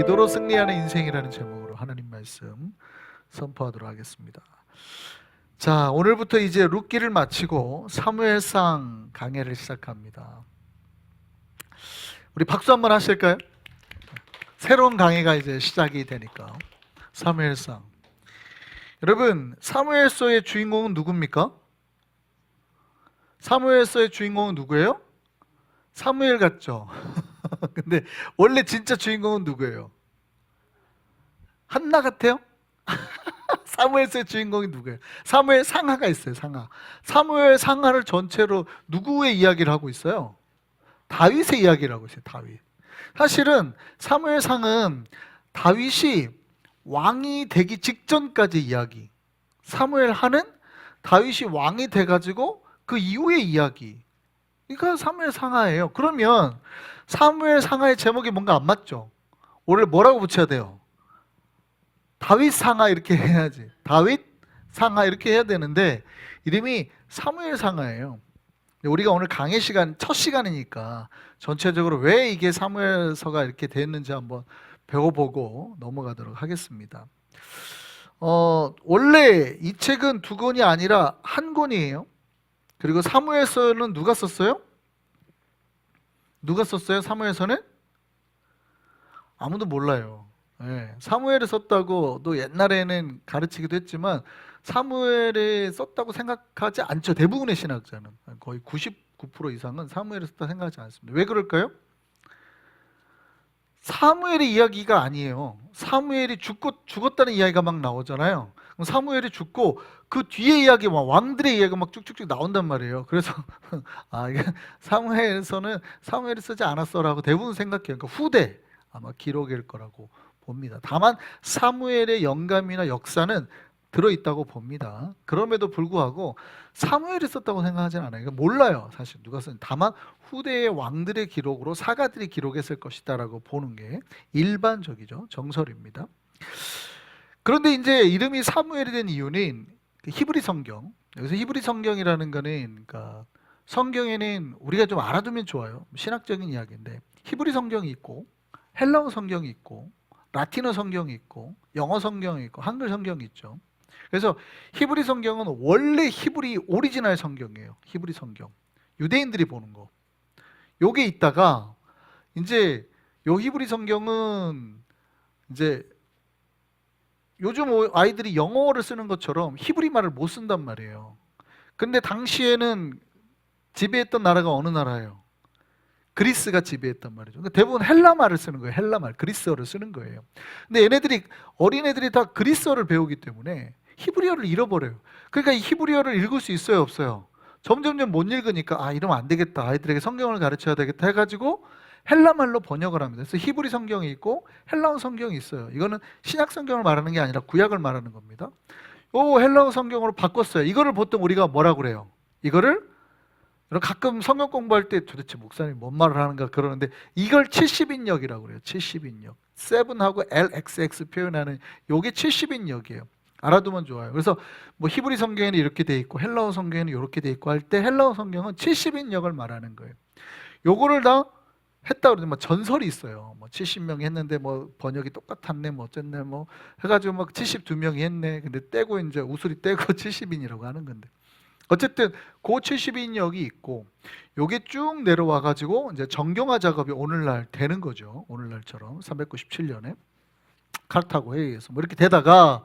기도로 승리하는 인생이라는 제목으로 하나님 말씀 선포하도록 하겠습니다. 자, 오늘부터 이제 룻기를 마치고 사무엘상 강해를 시작합니다. 우리 박수 한번 하실까요? 새로운 강해가 이제 시작이 되니까. 사무엘상. 여러분, 사무엘서의 주인공은 누굽니까? 사무엘서의 주인공은 누구예요? 사무엘 같죠? 근데 원래 진짜 주인공은 누구예요? 한나 같아요? 사무엘서의 주인공이 누구예요? 사무엘 상하가 있어요. 상하. 사무엘 상하를 전체로 누구의 이야기를 하고 있어요? 다윗의 이야기를 하고 있어요. 다윗. 사실은 사무엘 상은 다윗이 왕이 되기 직전까지 이야기. 사무엘 하는 다윗이 왕이 돼가지고 그 이후의 이야기. 이거 사무엘 상하예요. 그러면 사무엘 상하의 제목이 뭔가 안 맞죠? 오늘 뭐라고 붙여야 돼요? 다윗 상하 이렇게 해야지. 다윗 상하 이렇게 해야 되는데 이름이 사무엘 상하예요. 우리가 오늘 강의 시간, 첫 시간이니까 전체적으로 왜 이게 사무엘서가 이렇게 됐는지 한번 배워보고 넘어가도록 하겠습니다. 원래 이 책은 두 권이 아니라 한 권이에요. 그리고 사무엘서는 누가 썼어요? 누가 썼어요? 사무엘서는? 아무도 몰라요. 네, 사무엘이 썼다고 또 옛날에는 가르치기도 했지만 사무엘이 썼다고 생각하지 않죠. 대부분의 신학자는 거의 99% 이상은 사무엘이 썼다고 생각하지 않습니다. 왜 그럴까요? 사무엘의 이야기가 아니에요. 사무엘이 죽었다는 이야기가 막 나오잖아요. 사무엘이 죽고 그 뒤에 이야기, 왕들의 이야기가 막 쭉쭉쭉 나온단 말이에요. 그래서 이게 사무엘서는 사무엘이 쓰지 않았어라고 대부분 생각해요. 그러니까 후대 아마 기록일 거라고 봅니다. 다만 사무엘의 영감이나 역사는 들어있다고 봅니다. 그럼에도 불구하고 사무엘이 썼다고 생각하지는 않아요. 몰라요. 사실 누가 썼는지. 다만 후대의 왕들의 기록으로 사가들이 기록했을 것이다 라고 보는 게 일반적이죠. 정설입니다. 그런데 이제 이름이 사무엘이 된 이유는 히브리 성경, 여기서 히브리 성경이라는 거는 그러니까 성경에는 우리가 좀 알아두면 좋아요. 신학적인 이야기인데 히브리 성경이 있고 헬라어 성경이 있고 라틴어 성경이 있고 영어 성경이 있고 한글 성경이 있죠. 그래서 히브리 성경은 원래 히브리 오리지널 성경이에요. 히브리 성경. 유대인들이 보는 거. 요게 있다가 이제 요 히브리 성경은 이제 요즘 아이들이 영어를 쓰는 것처럼 히브리 말을 못 쓴단 말이에요. 근데 당시에는 지배했던 나라가 어느 나라예요? 그리스가 지배했단 말이죠. 그러니까 대부분 헬라 말을 쓰는 거예요. 헬라 말, 그리스어를 쓰는 거예요. 근데 어린애들이 다 그리스어를 배우기 때문에 히브리어를 잃어버려요. 그러니까 이 히브리어를 읽을 수 있어요, 없어요? 점점점 못 읽으니까 이러면 안 되겠다. 아이들에게 성경을 가르쳐야 되겠다 해가지고 헬라 말로 번역을 합니다. 그래서 히브리 성경이 있고 헬라어 성경이 있어요. 이거는 신약 성경을 말하는 게 아니라 구약을 말하는 겁니다. 요 헬라어 성경으로 바꿨어요. 이거를 보통 우리가 뭐라고 그래요? 이거를 가끔 성경 공부할 때 도대체 목사님이 뭔 말을 하는가 그러는데 이걸 70인역이라고 그래요. 70인역. 7하고 LXX 표현하는 요게 70인역이에요. 알아두면 좋아요. 그래서 뭐 히브리 성경에는 이렇게 돼 있고 헬라어 성경에는 이렇게 돼 있고 할 때 헬라어 성경은 70인역을 말하는 거예요. 요거를 다 했다 그러면 뭐 전설이 있어요. 뭐 70명이 했는데 뭐 번역이 똑같았네, 뭐 어쨌네, 뭐 해가지고 막 72명이 했네. 근데 떼고 이제 우수리 떼고 70인이라고 하는 건데. 어쨌든 그 70인역이 있고 요게 쭉 내려와 가지고 이제 정경화 작업이 오늘날 되는 거죠. 오늘날처럼 397년에 카르타고 회의에서 뭐 이렇게 되다가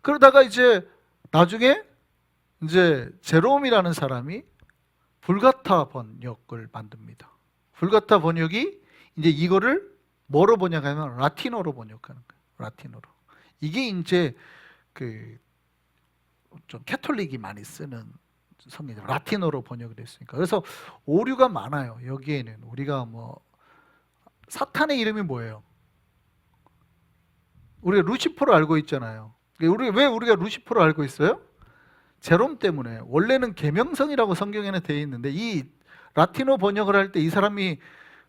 그러다가 이제 나중에 이제 제롬이라는 사람이 불가타 번역을 만듭니다. 불가타 번역이 이제 이거를 뭐로 번역하면 라틴어로 번역하는 거예요. 라틴어로. 이게 이제 그 좀 캐톨릭이 많이 쓰는 성경이 라틴어로 번역이 됐으니까. 그래서 오류가 많아요. 여기에는 우리가 뭐 사탄의 이름이 뭐예요? 우리가 루시퍼로 알고 있잖아요. 왜 우리가 루시퍼로 알고 있어요? 제롬 때문에. 원래는 계명성이라고 성경에는 되어 있는데 이 라틴어 번역을 할 때 이 사람이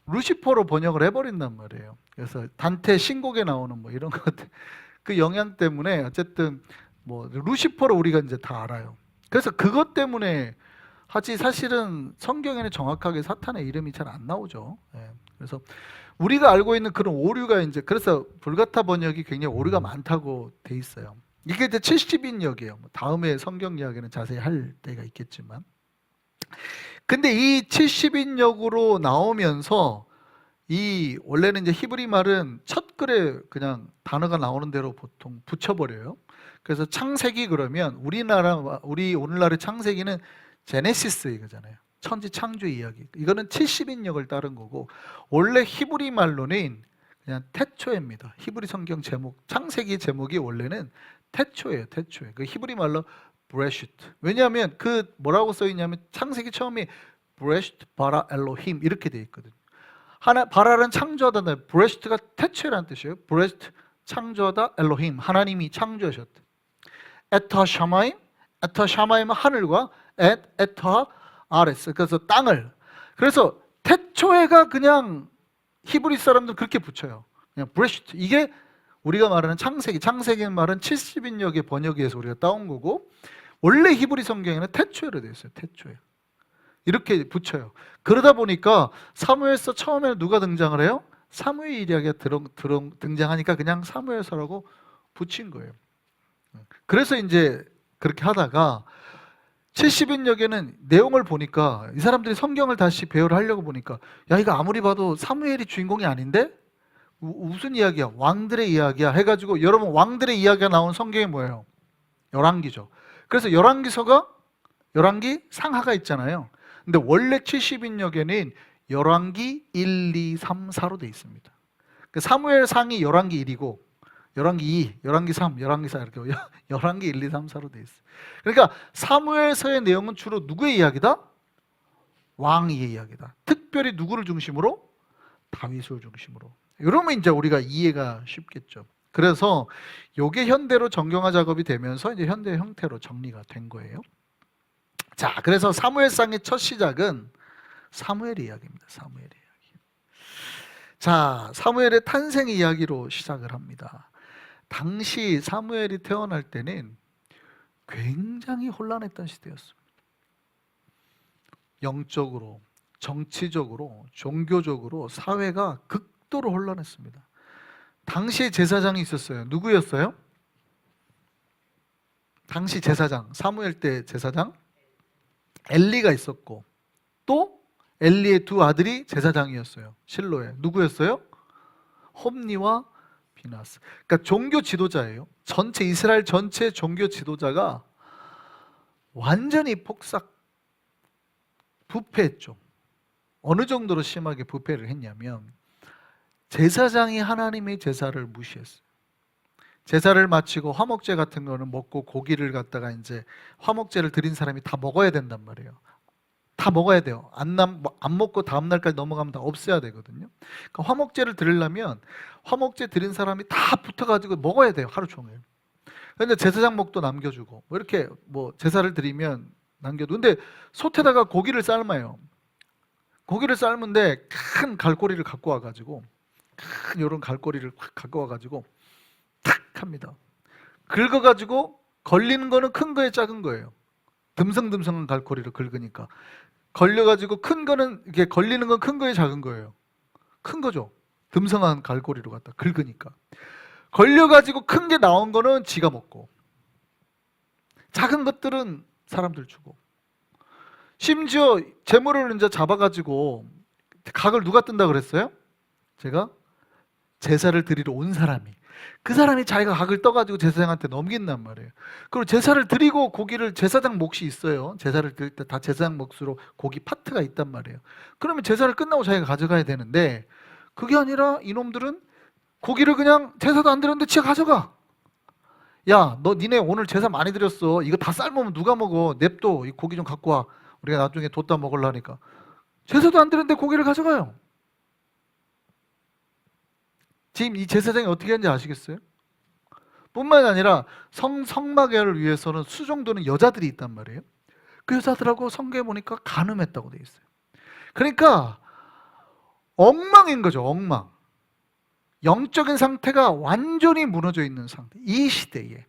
루시퍼로 번역을 해버린단 말이에요. 그래서 단테 신곡에 나오는 뭐 이런 것들 그 영향 때문에 어쨌든 뭐 루시퍼로 우리가 이제 다 알아요. 그래서 그것 때문에 하지 사실은 성경에는 정확하게 사탄의 이름이 잘 안 나오죠. 예. 그래서 우리가 알고 있는 그런 오류가 이제 그래서 불가타 번역이 굉장히 오류가 많다고 돼 있어요. 이게 이제 70인역이에요. 다음에 성경 이야기는 자세히 할 때가 있겠지만. 근데 이 70인역으로 나오면서 이 원래는 이제 히브리 말은 첫 글에 그냥 단어가 나오는 대로 보통 붙여버려요. 그래서 창세기 그러면 우리 오늘날의 창세기는 제네시스 이거잖아요. 천지 창조 이야기. 이거는 70인역을 따른 거고 원래 히브리 말로는 그냥 태초입니다. 히브리 성경 제목 창세기 제목이 원래는 태초예요. 태초에. 그 히브리 말로 브레시트. 왜냐하면 그 뭐라고 써 있냐면 창세기 처음에 브레시트 바라 엘로힘 이렇게 돼 있거든요. 바라는 창조하다. 브레시트가 태초라는 뜻이에요. 브레시트 창조하다 엘로힘 하나님이 창조하셨다. 에타 샤마임 에타 샤마임은 하늘과 에타 아레스 그래서 땅을 그래서 태초에가 그냥 히브리 사람들 그렇게 붙여요. 그냥 브레시트 이게 우리가 말하는 창세기의 말은 70인역의 번역에서 우리가 따온 거고 원래 히브리 성경에는 태초에로 되어 있어요. 태초에 이렇게 붙여요. 그러다 보니까 사무엘서 처음에 누가 등장을 해요? 사무엘 이야기가 등장하니까 그냥 사무엘서라고 붙인 거예요. 그래서 이제 그렇게 하다가 70인역에는 내용을 보니까 이 사람들이 성경을 다시 배열을 하려고 보니까 야 이거 아무리 봐도 사무엘이 주인공이 아닌데? 무슨 이야기야? 왕들의 이야기야 해가지고 여러분 왕들의 이야기가 나온 성경이 뭐예요? 열왕기죠. 그래서 열왕기 상하가 있잖아요. 근데 원래 70인역에는 열왕기 1, 2, 3, 4로 돼 있습니다. 사무엘 상이 열왕기 1이고 열왕기 2, 열왕기 3, 열왕기 4 이렇게 열왕기 1, 2, 3, 4로 돼 있어요. 그러니까 사무엘서의 내용은 주로 누구의 이야기다? 왕의 이야기다. 특별히 누구를 중심으로? 다윗을 중심으로. 이러면 이제 우리가 이해가 쉽겠죠. 그래서 이게 현대로 정경화 작업이 되면서 이제 현대 형태로 정리가 된 거예요. 자, 그래서 사무엘상의 첫 시작은 사무엘 이야기입니다. 사무엘 이야기. 자, 사무엘의 탄생 이야기로 시작을 합니다. 당시 사무엘이 태어날 때는 굉장히 혼란했던 시대였습니다. 영적으로, 정치적으로, 종교적으로 사회가 극도로 혼란했습니다. 당시에 제사장이 있었어요. 누구였어요? 당시 제사장, 사무엘 때 제사장 엘리가 있었고 또 엘리의 두 아들이 제사장이었어요. 실로에. 누구였어요? 홈니와 비나스. 그러니까 종교 지도자예요. 전체 이스라엘 전체 종교 지도자가 완전히 부패했죠. 어느 정도로 심하게 부패를 했냐면 제사장이 하나님의 제사를 무시했어요. 제사를 마치고 화목제 같은 거는 먹고 고기를 갖다가 이제 화목제를 드린 사람이 다 먹어야 된단 말이에요. 다 먹어야 돼요. 안 먹고 다음 날까지 넘어가면 다 없애야 되거든요. 그러니까 화목제를 드리려면 화목제 드린 사람이 다 붙어가지고 먹어야 돼요. 하루 종일. 근데 제사장 목도 남겨주고 뭐 이렇게 뭐 제사를 드리면 남겨도 근데 솥에다가 고기를 삶아요. 고기를 삶은데 큰 갈고리를 갖고 와가지고 큰 요런 갈고리를 확 갖고 와가지고 탁 합니다. 긁어가지고 걸리는 거는 큰 거에 작은 거예요. 듬성듬성한 갈고리를 긁으니까 걸려가지고 큰 거는 이게 걸리는 건 큰 거에 작은 거예요. 큰 거죠. 듬성한 갈고리로 갖다 긁으니까 걸려가지고 큰 게 나온 거는 지가 먹고 작은 것들은 사람들 주고 심지어 재물을 이제 잡아가지고 각을 누가 뜬다 그랬어요? 제가 제사를 드리러 온 사람이 그 사람이 자기가 각을 떠가지고 제사장한테 넘긴단 말이에요. 그리고 제사를 드리고 고기를 제사장 몫이 있어요. 제사를 드릴 때 다 제사장 몫으로 고기 파트가 있단 말이에요. 그러면 제사를 끝나고 자기가 가져가야 되는데 그게 아니라 이놈들은 고기를 그냥 제사도 안 드렸는데 지가 가져가. 야, 너 니네 오늘 제사 많이 드렸어. 이거 다 삶으면 누가 먹어. 냅둬. 이 고기 좀 갖고 와. 우리가 나중에 뒀다 먹으려니까. 제사도 안 드렸는데 고기를 가져가요. 지금 이 제사장이 어떻게 하는지 아시겠어요? 뿐만 아니라 성막을 위해서는 수종도는 여자들이 있단 말이에요. 그 여자들하고 성경에 보니까 간음했다고 돼 있어요. 그러니까 엉망인 거죠. 엉망. 영적인 상태가 완전히 무너져 있는 상태. 이 시대에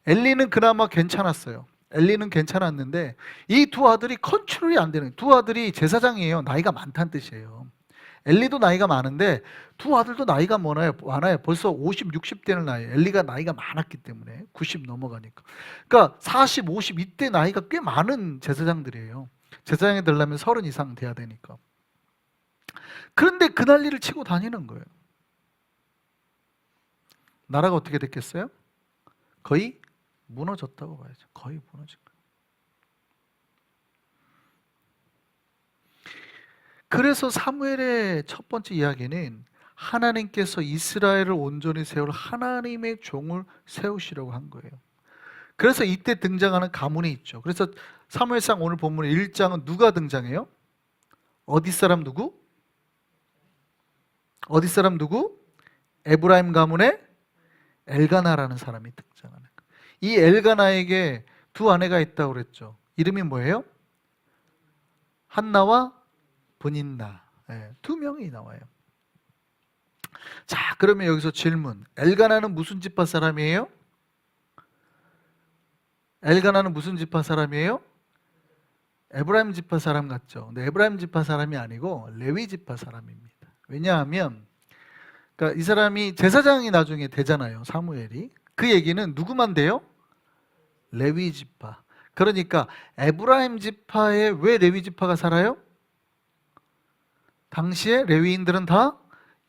엘리는 그나마 괜찮았어요. 엘리는 괜찮았는데 이 두 아들이 컨트롤이 안 되는, 두 아들이 제사장이에요. 나이가 많다는 뜻이에요. 엘리도 나이가 많은데 두 아들도 나이가 많아요. 벌써 50, 60대는 나이에요. 엘리가 나이가 많았기 때문에 90 넘어가니까. 그러니까 40, 50 이때 나이가 꽤 많은 제사장들이에요. 제사장이 되려면 30 이상 돼야 되니까. 그런데 그 난리를 치고 다니는 거예요. 나라가 어떻게 됐겠어요? 거의 무너졌다고 봐야죠. 거의 무너진 거예요. 그래서 사무엘의 첫 번째 이야기는 하나님께서 이스라엘을 온전히 세울 하나님의 종을 세우시려고 한 거예요. 그래서 이때 등장하는 가문이 있죠. 그래서 사무엘상 오늘 본문 1장은 누가 등장해요? 어디 사람 누구? 어디 사람 누구? 에브라임 가문의 엘가나라는 사람이 등장하는 거예요. 이 엘가나에게 두 아내가 있다고 그랬죠. 이름이 뭐예요? 한나와 브닌나. 네, 두 명이 나와요. 자, 그러면 여기서 질문. 엘가나는 무슨 지파 사람이에요? 엘가나는 무슨 지파 사람이에요? 에브라임 지파 사람 같죠. 근데 에브라임 지파 사람이 아니고 레위 지파 사람입니다. 왜냐하면 그러니까 이 사람이 제사장이 나중에 되잖아요. 사무엘이. 그 얘기는 누구만 돼요? 레위 지파. 그러니까 에브라임 지파에 왜 레위 지파가 살아요? 당시에 레위인들은 다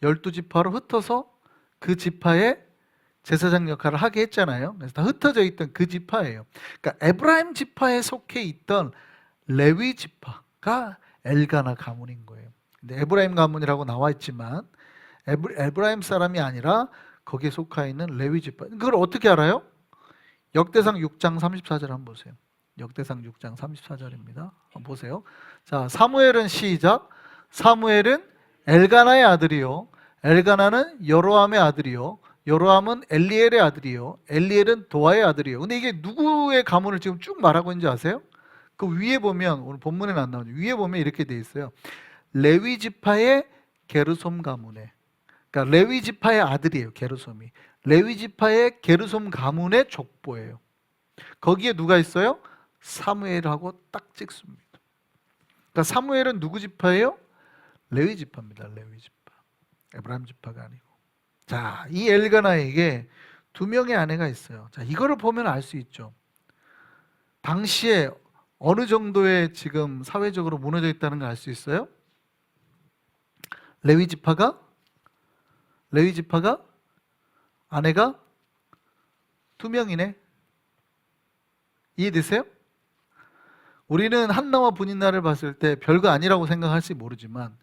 12지파로 흩어서 그 지파에 제사장 역할을 하게 했잖아요. 그래서 다 흩어져 있던 그 지파예요. 그러니까 에브라임 지파에 속해 있던 레위 지파가 엘가나 가문인 거예요. 근데 에브라임 가문이라고 나와 있지만 에브라임 사람이 아니라 거기에 속해 있는 레위 지파. 그걸 어떻게 알아요? 역대상 6장 34절 한번 보세요. 역대상 6장 34절입니다. 한번 보세요. 자, 사무엘은 시작. 사무엘은 엘가나의 아들이요, 엘가나는 여로함의 아들이요, 여로함은 엘리엘의 아들이요, 엘리엘은 도아의 아들이요. 근데 이게 누구의 가문을 지금 쭉 말하고 있는지 아세요? 그 위에 보면, 오늘 본문에는 안 나오죠. 위에 보면 이렇게 돼 있어요. 레위 지파의 게르솜 가문에, 그러니까 레위 지파의 아들이에요. 게르솜이 레위 지파의 게르솜 가문의 족보예요. 거기에 누가 있어요? 사무엘하고 딱 찍습니다. 그러니까 사무엘은 누구 지파예요? 레위 지파입니다. 레위 지파. 에브라임 지파가 아니고. 자, 이 엘가나에게 두 명의 아내가 있어요. 자, 이거를 보면 알 수 있죠. 당시에 어느 정도의 지금 사회적으로 무너져 있다는 걸 알 수 있어요? 레위 지파가 아내가 두 명이네. 이해되세요? 우리는 한나와 브닌나를 봤을 때 별거 아니라고 생각할지 모르지만,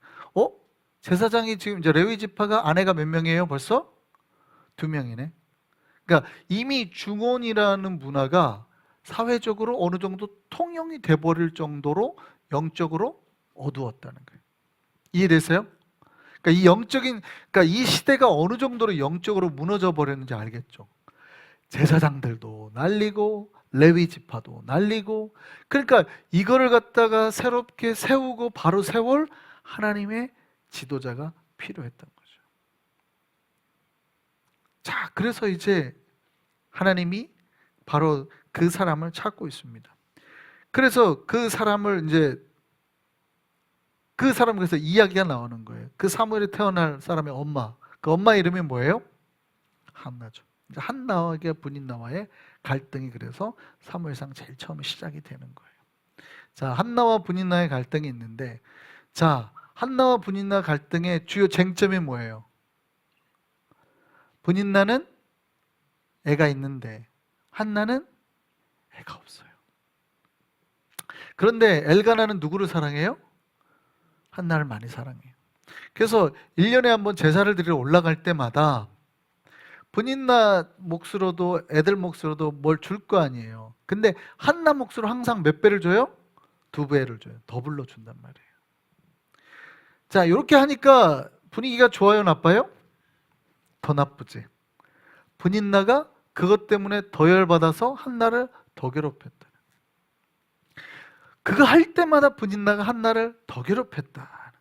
제사장이 지금 이제 레위 지파가 아내가 몇 명이에요? 벌써 두 명이네. 그러니까 이미 중혼이라는 문화가 사회적으로 어느 정도 통용이 돼버릴 정도로 영적으로 어두웠다는 거예요. 이해되세요? 그러니까 이 그러니까 이 시대가 어느 정도로 영적으로 무너져 버렸는지 알겠죠? 제사장들도 날리고 레위 지파도 날리고, 그러니까 이거를 갖다가 새롭게 세우고 바로 세울 하나님의 지도자가 필요했던 거죠. 자, 그래서 이제 하나님이 바로 그 사람을 찾고 있습니다. 그래서 그 사람을 그래서 이야기가 나오는 거예요. 그 사무엘이 태어날 사람의 엄마, 그 엄마 이름이 뭐예요? 한나죠. 한나와 브닌나와의 갈등이 그래서 사무엘상 제일 처음에 시작이 되는 거예요. 자, 한나와 브닌나의 갈등이 있는데, 자, 한나와 브닌나 갈등의 주요 쟁점이 뭐예요? 브닌나는 애가 있는데 한나는 애가 없어요. 그런데 엘가나는 누구를 사랑해요? 한나를 많이 사랑해요. 그래서 1년에 한번 제사를 드리러 올라갈 때마다 브닌나 몫으로도 애들 몫으로도 뭘 줄 거 아니에요. 근데 한나 몫으로 항상 몇 배를 줘요? 2배를 줘요. 더블로 준단 말이에요. 자, 이렇게 하니까 분위기가 좋아요, 나빠요? 더 나쁘지. 브닌나가 그것 때문에 더 열받아서 한나를 더 괴롭혔다. 그거 할 때마다 브닌나가 한나를 더 괴롭혔다.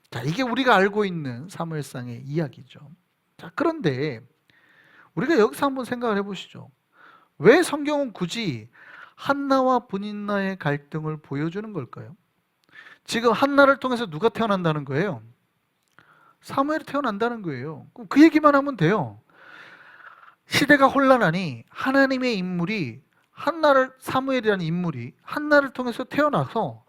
자, 이게 우리가 알고 있는 사무엘상의 이야기죠. 자, 그런데 우리가 여기서 한번 생각을 해보시죠. 왜 성경은 굳이 한나와 브닛나의 갈등을 보여주는 걸까요? 지금 한나를 통해서 누가 태어난다는 거예요? 사무엘이 태어난다는 거예요. 그럼 그 얘기만 하면 돼요. 시대가 혼란하니 하나님의 인물이 사무엘이라는 인물이 한나를 통해서 태어나서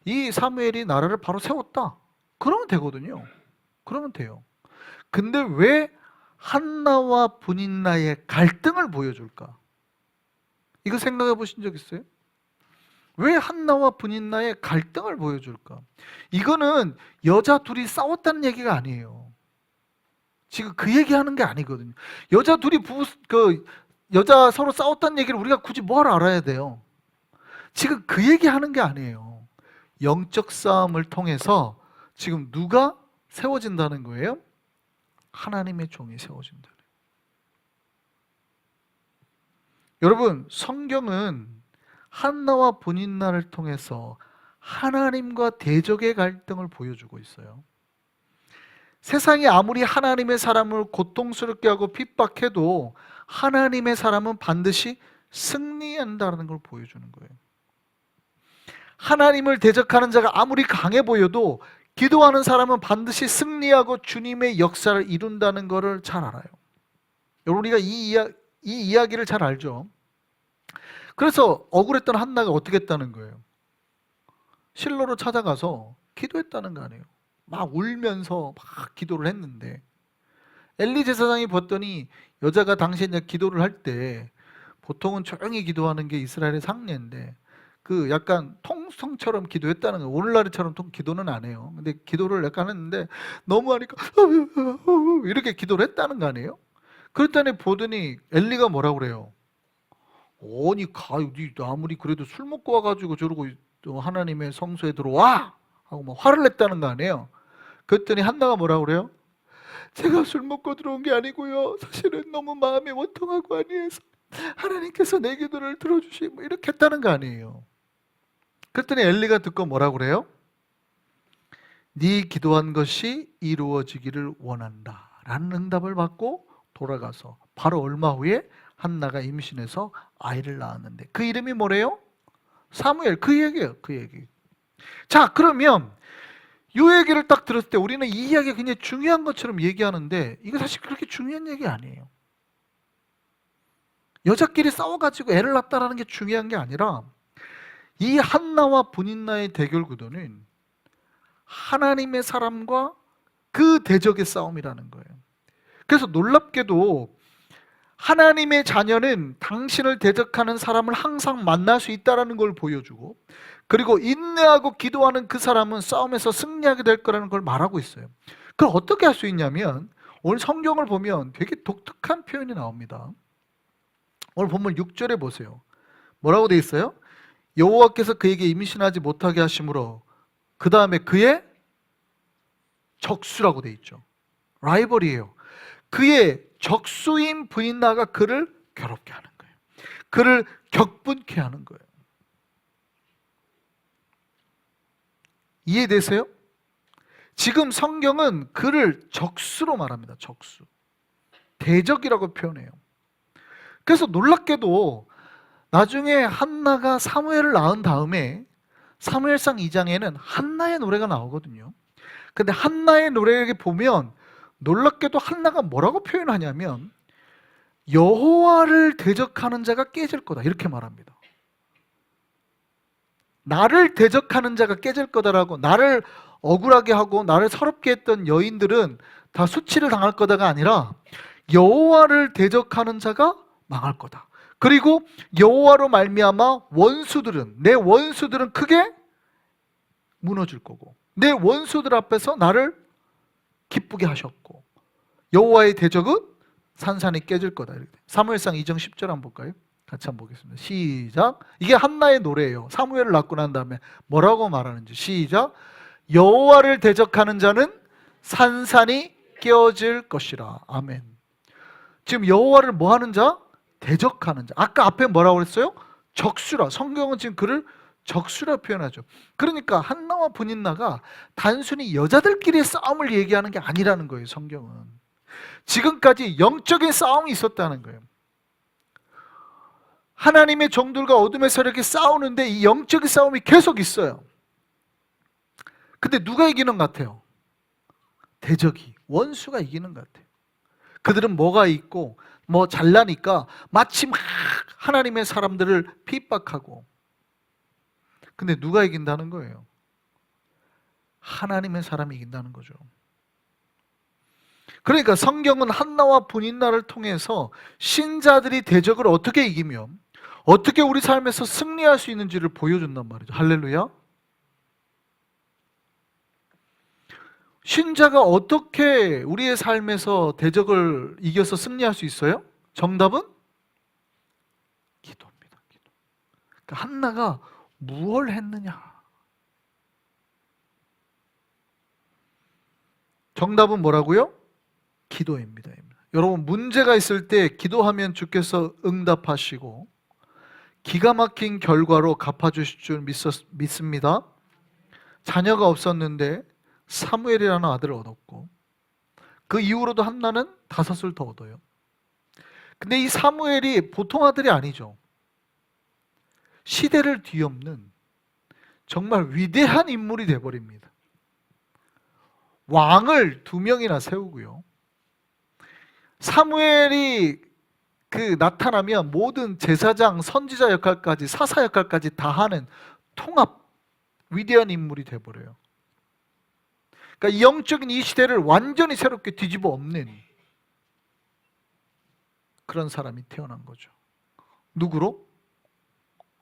이 사무엘이 나라를 바로 세웠다. 그러면 되거든요. 그러면 돼요. 근데 왜 한나와 브닛나의 갈등을 보여줄까? 이거 생각해 보신 적 있어요? 왜 한나와 브닛나의 갈등을 보여줄까? 이거는 여자 둘이 싸웠다는 얘기가 아니에요. 지금 그 얘기하는 게 아니거든요. 여자 둘이 여자 서로 싸웠다는 얘기를 우리가 굳이 뭐하러 알아야 돼요? 지금 그 얘기하는 게 아니에요. 영적 싸움을 통해서 지금 누가 세워진다는 거예요? 하나님의 종이 세워진다. 여러분, 성경은 한나와 브닛나를 통해서 하나님과 대적의 갈등을 보여주고 있어요. 세상이 아무리 하나님의 사람을 고통스럽게 하고 핍박해도 하나님의 사람은 반드시 승리한다는 걸 보여주는 거예요. 하나님을 대적하는 자가 아무리 강해 보여도 기도하는 사람은 반드시 승리하고 주님의 역사를 이룬다는 것을 잘 알아요. 여러분, 우리가 이 이야기를 잘 알죠. 그래서 억울했던 한나가 어떻게 했다는 거예요? 실로로 찾아가서 기도했다는 거 아니에요. 막 울면서 막 기도를 했는데 엘리 제사장이 봤더니 여자가 당시에 기도를 할 때 보통은 조용히 기도하는 게 이스라엘의 상례인데 그 약간 통성처럼 기도했다는 거예요. 오늘날처럼 기도는 안 해요. 근데 기도를 약간 했는데 너무 하니까 이렇게 기도를 했다는 거 아니에요? 그랬더니 보더니 엘리가 뭐라고 그래요? 아니 아무리 그래도 술 먹고 와가지고 저러고 또 하나님의 성소에 들어와 하고 막 화를 냈다는 거 아니에요? 그랬더니 한나가 뭐라고 그래요? 제가 술 먹고 들어온 게 아니고요, 사실은 너무 마음이 원통하고 아니해서 하나님께서 내 기도를 들어주시고 이렇게 했다는 거 아니에요. 그랬더니 엘리가 듣고 뭐라고 그래요? 네 기도한 것이 이루어지기를 원한다 라는 응답을 받고 돌아가서 바로 얼마 후에 한나가 임신해서 아이를 낳았는데 그 이름이 뭐래요? 사무엘. 그 얘기예요. 그 얘기. 자, 그러면 이 얘기를 딱 들었을 때 우리는 이 이야기가 굉장히 중요한 것처럼 얘기하는데 이거 사실 그렇게 중요한 얘기 아니에요. 여자끼리 싸워가지고 애를 낳았다는 게 중요한 게 아니라 이 한나와 브닛나의 대결 구도는 하나님의 사람과 그 대적의 싸움이라는 거예요. 그래서 놀랍게도 하나님의 자녀는 당신을 대적하는 사람을 항상 만날 수 있다는 걸 보여주고, 그리고 인내하고 기도하는 그 사람은 싸움에서 승리하게 될 거라는 걸 말하고 있어요. 그걸 어떻게 할 수 있냐면 오늘 성경을 보면 되게 독특한 표현이 나옵니다. 오늘 본문 6절에 보세요. 뭐라고 돼 있어요? 여호와께서 그에게 임신하지 못하게 하심으로 그 다음에 그의 적수라고 돼 있죠. 라이벌이에요. 그의 적수인 브닛나가 그를 괴롭게 하는 거예요. 그를 격분케 하는 거예요. 이해되세요? 지금 성경은 그를 적수로 말합니다. 적수. 대적이라고 표현해요. 그래서 놀랍게도 나중에 한나가 사무엘을 낳은 다음에 사무엘상 2장에는 한나의 노래가 나오거든요. 근데 한나의 노래를 보면 놀랍게도 한나가 뭐라고 표현하냐면 여호와를 대적하는 자가 깨질 거다 이렇게 말합니다. 나를 대적하는 자가 깨질 거다라고, 나를 억울하게 하고 나를 서럽게 했던 여인들은 다 수치를 당할 거다가 아니라 여호와를 대적하는 자가 망할 거다. 그리고 여호와로 말미암아 내 원수들은 크게 무너질 거고 내 원수들 앞에서 나를 기쁘게 하셨고 여호와의 대적은 산산이 깨질 거다. 사무엘상 2장 10절 한번 볼까요? 같이 한번 보겠습니다. 시작. 이게 한나의 노래예요. 사무엘을 낳고 난 다음에 뭐라고 말하는지. 시작. 여호와를 대적하는 자는 산산이 깨어질 것이라. 아멘. 지금 여호와를 뭐 하는 자? 대적하는 자. 아까 앞에 뭐라고 그랬어요? 적수라. 성경은 지금 그를 적수라 표현하죠. 그러니까 한나와 브닛나가 단순히 여자들끼리의 싸움을 얘기하는 게 아니라는 거예요. 성경은 지금까지 영적인 싸움이 있었다는 거예요. 하나님의 종들과 어둠의 세력이 싸우는데 이 영적인 싸움이 계속 있어요. 근데 누가 이기는 것 같아요? 대적이, 원수가 이기는 것 같아요. 그들은 뭐가 있고 뭐 잘나니까 마치 막 하나님의 사람들을 핍박하고. 근데 누가 이긴다는 거예요? 하나님의 사람이 이긴다는 거죠. 그러니까 성경은 한나와 분인나를 통해서 신자들이 대적을 어떻게 이기며 어떻게 우리 삶에서 승리할 수 있는지를 보여준단 말이죠. 할렐루야. 신자가 어떻게 우리의 삶에서 대적을 이겨서 승리할 수 있어요? 정답은 기도입니다. 기도. 그러니까 한나가 무엇을 했느냐? 정답은 뭐라고요? 기도입니다. 여러분, 문제가 있을 때 기도하면 주께서 응답하시고 기가 막힌 결과로 갚아주실 줄 믿습니다. 자녀가 없었는데 사무엘이라는 아들을 얻었고 그 이후로도 한나는 5을 더 얻어요. 근데 이 사무엘이 보통 아들이 아니죠. 시대를 뒤엎는 정말 위대한 인물이 되어버립니다. 왕을 2명이나 세우고요. 사무엘이 나타나면 모든 제사장, 선지자 역할까지, 사사 역할까지 다 하는 통합 위대한 인물이 되어버려요. 그러니까 이 영적인 이 시대를 완전히 새롭게 뒤집어 엎는 그런 사람이 태어난 거죠. 누구로?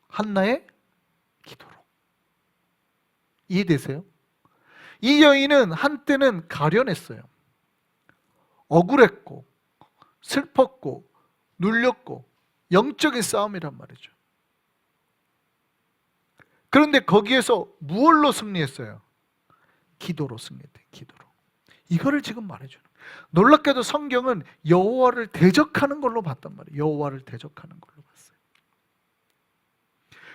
한나의 기도로. 이해되세요? 이 여인은 한때는 가련했어요. 억울했고 슬펐고 눌렸고 영적인 싸움이란 말이죠. 그런데 거기에서 무엇로 승리했어요? 기도로 승리했대요. 기도로. 이거를 지금 말해주는 거예요. 놀랍게도 성경은 여호와를 대적하는 걸로 봤단 말이에요. 여호와를 대적하는 걸로 봤어요.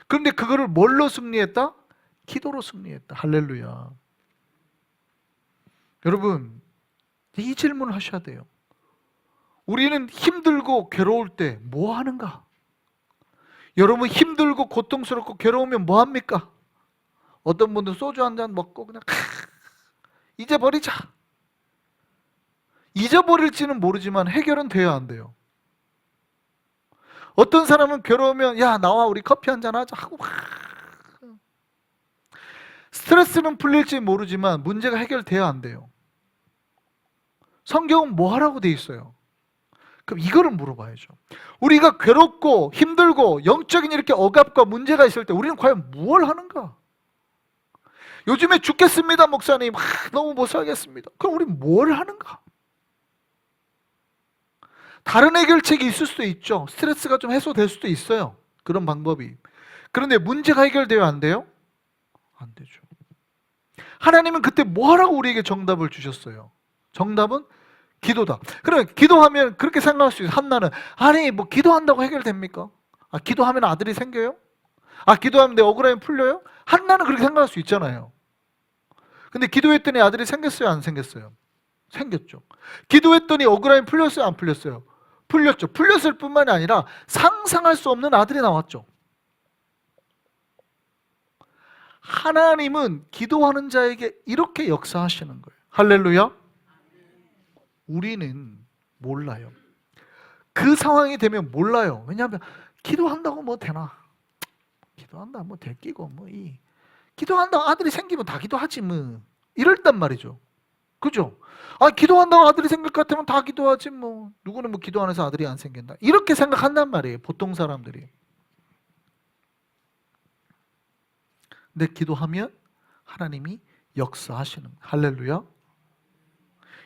그런데 그거를 뭘로 승리했다? 기도로 승리했다. 할렐루야. 여러분, 이 질문을 하셔야 돼요. 우리는 힘들고 괴로울 때 뭐 하는가? 여러분, 힘들고 고통스럽고 괴로우면 뭐 합니까? 어떤 분들 소주 한 잔 먹고 그냥 잊어버리자. 잊어버릴지는 모르지만 해결은 돼야 안 돼요. 어떤 사람은 괴로우면 야 나와 우리 커피 한 잔 하자 하고 스트레스는 풀릴지 모르지만 문제가 해결돼야 안 돼요. 성경은 뭐 하라고 돼 있어요? 그럼 이거를 물어봐야죠. 우리가 괴롭고 힘들고 영적인 이렇게 억압과 문제가 있을 때 우리는 과연 무엇을 하는가? 요즘에 죽겠습니다 목사님, 너무 못 살겠습니다. 그럼 우리 뭘 하는가? 다른 해결책이 있을 수도 있죠. 스트레스가 좀 해소될 수도 있어요. 그런 방법이. 그런데 문제가 해결돼요? 안 돼요? 안 되죠. 하나님은 그때 뭐 하라고 우리에게 정답을 주셨어요? 정답은 기도다. 그러면 기도하면 그렇게 생각할 수 있어요. 한나는 아니 뭐 기도한다고 해결됩니까? 아 기도하면 아들이 생겨요? 아 기도하면 내 억울함이 풀려요? 한나는 그렇게 생각할 수 있잖아요. 근데 기도했더니 아들이 생겼어요? 안 생겼어요? 생겼죠. 기도했더니 억울함이 풀렸어요? 안 풀렸어요? 풀렸죠. 풀렸을 뿐만이 아니라 상상할 수 없는 아들이 나왔죠. 하나님은 기도하는 자에게 이렇게 역사하시는 거예요. 할렐루야. 우리는 몰라요. 그 상황이 되면 몰라요. 왜냐하면 기도한다고 뭐 되나? 기도한다 뭐 될 끼고 기도한다고 아들이 생기면 다 기도하지 뭐 이랬단 말이죠. 그죠? 아 기도한다고 아들이 생길 것 같으면 다 기도하지 뭐 누구는 뭐 기도 안 해서 아들이 안 생긴다 이렇게 생각한단 말이에요. 보통 사람들이. 근데 기도하면 하나님이 역사하시는 할렐루야.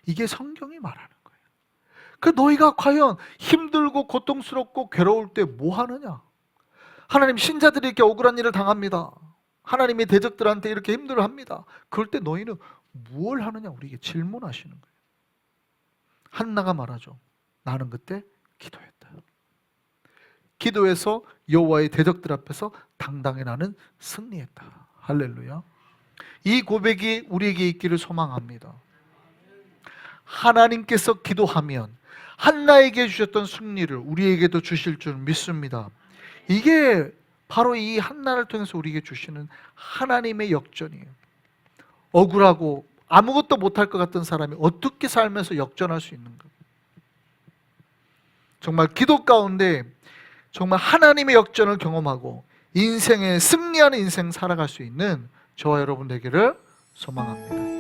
이게 성경이 말하는 거예요. 그 너희가 과연 힘들고 고통스럽고 괴로울 때 뭐 하느냐? 하나님 신자들이 이렇게 억울한 일을 당합니다. 하나님의 대적들한테 이렇게 힘들어합니다. 그럴 때 너희는 무엇을 하느냐? 우리에게 질문하시는 거예요. 한나가 말하죠. 나는 그때 기도했다. 기도해서 여호와의 대적들 앞에서 당당히 나는 승리했다. 할렐루야. 이 고백이 우리에게 있기를 소망합니다. 하나님께서 기도하면 한나에게 주셨던 승리를 우리에게도 주실 줄 믿습니다. 이게 바로 이 한나를 통해서 우리에게 주시는 하나님의 역전이에요. 억울하고 아무것도 못할 것 같은 사람이 어떻게 살면서 역전할 수 있는가? 정말 기도 가운데 정말 하나님의 역전을 경험하고 인생에 승리하는 인생 살아갈 수 있는 저와 여러분 되기를 소망합니다.